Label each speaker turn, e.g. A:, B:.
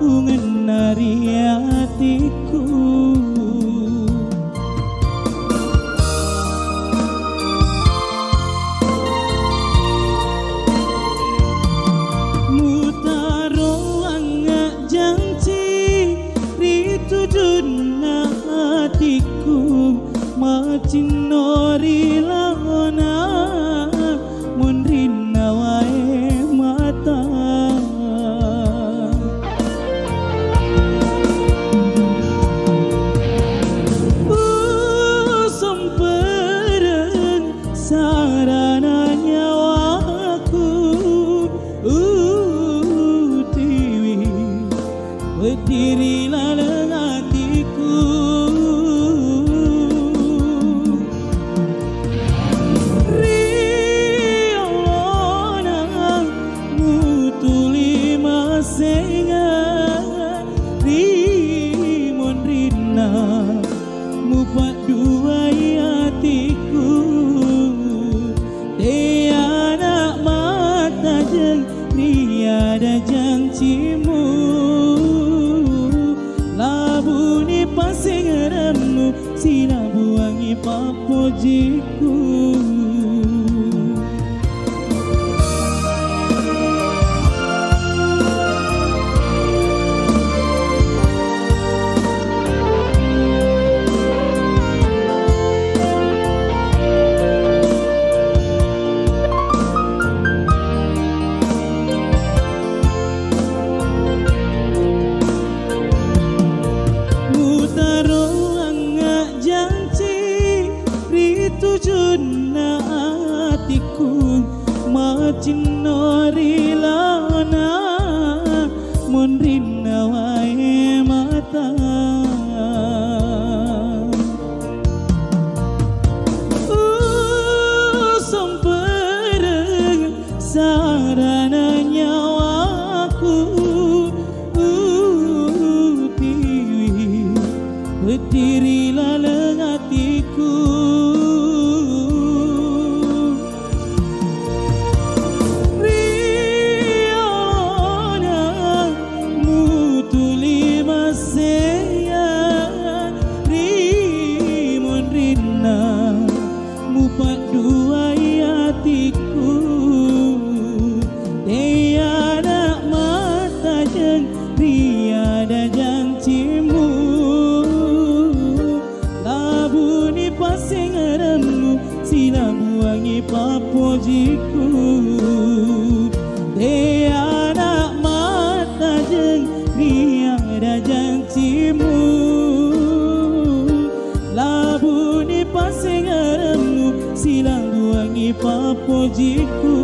A: mengenari hatiku. Mutaro angak janji ritujuna hatiku macinori laona munrina wae mata. Sempereng sarana nyawaku tiwi berdiri laleng hatiku. Sengat rimon rina mupat dua hatiku. Tiada mata jeng tiada janjimu. Labu ni pasingaramu sila buangi papojiku. Tujuna hatiku macinori laona munrina wae mata. Sempereng sarana nyawaku tiwi berdiri laleng hatiku. Mupat dua hatiku. Tiada mata jeng tiada janjimu. Labu ni pasingaramu sila buangi papojiku. Tiada mata jeng tiada janjimu. Labu ni pasingaramu sila buangi papojiku.